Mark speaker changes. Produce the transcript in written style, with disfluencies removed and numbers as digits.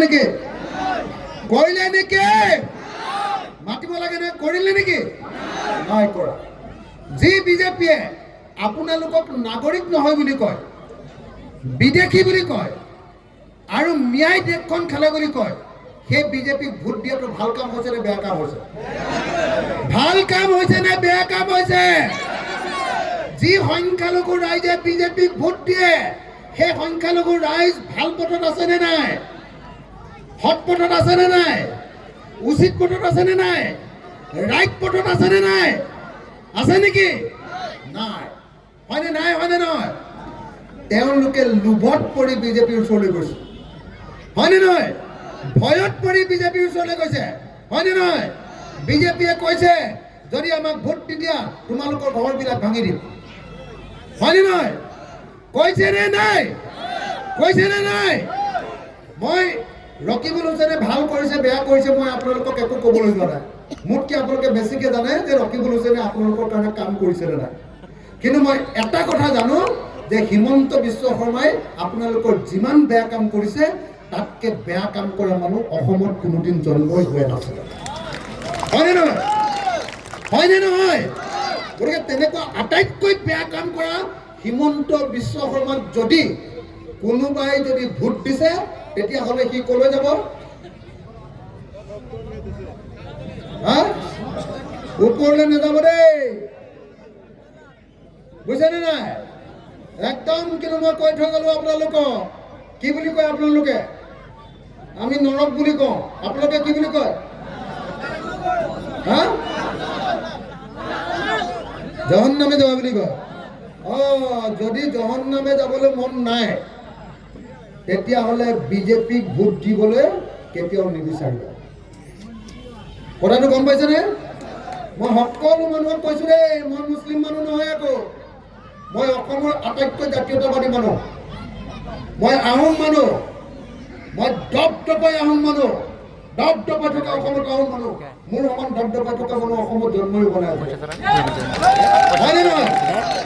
Speaker 1: নেকি কৰিলে নেকি মাতিব লাগে নে কৰিলে নেকি নাই কৰা যি বিজেপিয়ে আপোনালোকক নাগৰিক নহয় বুলি কয় বিদেশী বুলি কয় আৰু মিয়াই দেশখন খালে বুলি কয় সেই বিজেপিক ভোট দিয়াটো ভাল কাম হৈছে নে বেয়া কাম হৈছে ভাল কাম হৈছে নে বেয়া কাম হৈছে যি সংখ্যালঘু ৰাইজে বিজেপিক ভোট দিয়ে সেই সংখ্যালঘু ৰাইজ ভাল পথত আছে নে নাই হট পথত আছে নে নাই উচিত পথত আছে নে নাই ৰাইট পথত আছে নে নাই আছে নেকি নাই হয়নে নাই হয়নে নহয় তেওঁলোকে লোভত পৰি বিজেপিৰ ওচৰলৈ গৈছে হয়নে নহয় ভয়ত পৰি বিজেপিৰ ওচৰলৈ গৈছে হয়নে নহয় বিজেপিয়ে কৈছে যদি আমাক ভোট নিদিয়া তোমালোকৰ ঘৰবিলাক ভাঙি দিম হয়নে নহয় কৈছে নে নাই মই ৰকিবুল হুছেইনে ভাল কৰিছে বেয়া কৰিছে মই আপোনালোকক একো ক'বলৈ যোৱা নাই মোতকৈ আপোনালোকে বেছিকৈ জানে যে ৰকিবুল হুছেইনে আপোনালোকৰ কাৰণে কাম কৰিছে নে নাই কিন্তু মই এটা কথা জানো যে হিমন্ত বিশ্ব শৰ্মাই আপোনালোকৰ যিমান বেয়া কাম কৰিছে তাতকৈ বেয়া কাম কৰা মানুহ অসমত কোনোদিন জন্মই হোৱা নাছিলে হয়নে নহয় গতিকে তেনেকুৱা আটাইতকৈ বেয়া কাম কৰা হিমন্ত বিশ্ব শৰ্মাক যদি কোনোবাই যদি ভোট দিছে তেতিয়াহ'লে সি কলৈ যাব ওপৰলৈ নাযাব দেই বুজিছেনে নাই একদম কিন্তু মই কৈ থৈ গ'লো আপোনালোকক কি বুলি কয় আপোনালোকে আমি নৰক বুলি কওঁ আপোনালোকে কি বুলি কয় জহন্নামে যাব বুলি কয় যদি জহন্নামে যাবলৈ মন নাই তেতিয়াহ'লে বিজেপিক ভোট দিবলৈ কেতিয়াও নিবিচাৰিব কথাটো গম পাইছেনে মই সকলো মানুহক কৈছো দেই মই মুছলিম মানুহ নহয় আকৌ মই অসমৰ আটাইতকৈ জাতীয়তাবাদী মানুহ মই আহোম মানুহ মই দপদপাই আহোম মানুহ দপদপাই থকা অসমত আহোম মানুহ মোৰ সমান দপদপাই থকা মানুহ অসমত জন্মই হোৱা নাই হয়নে নহয়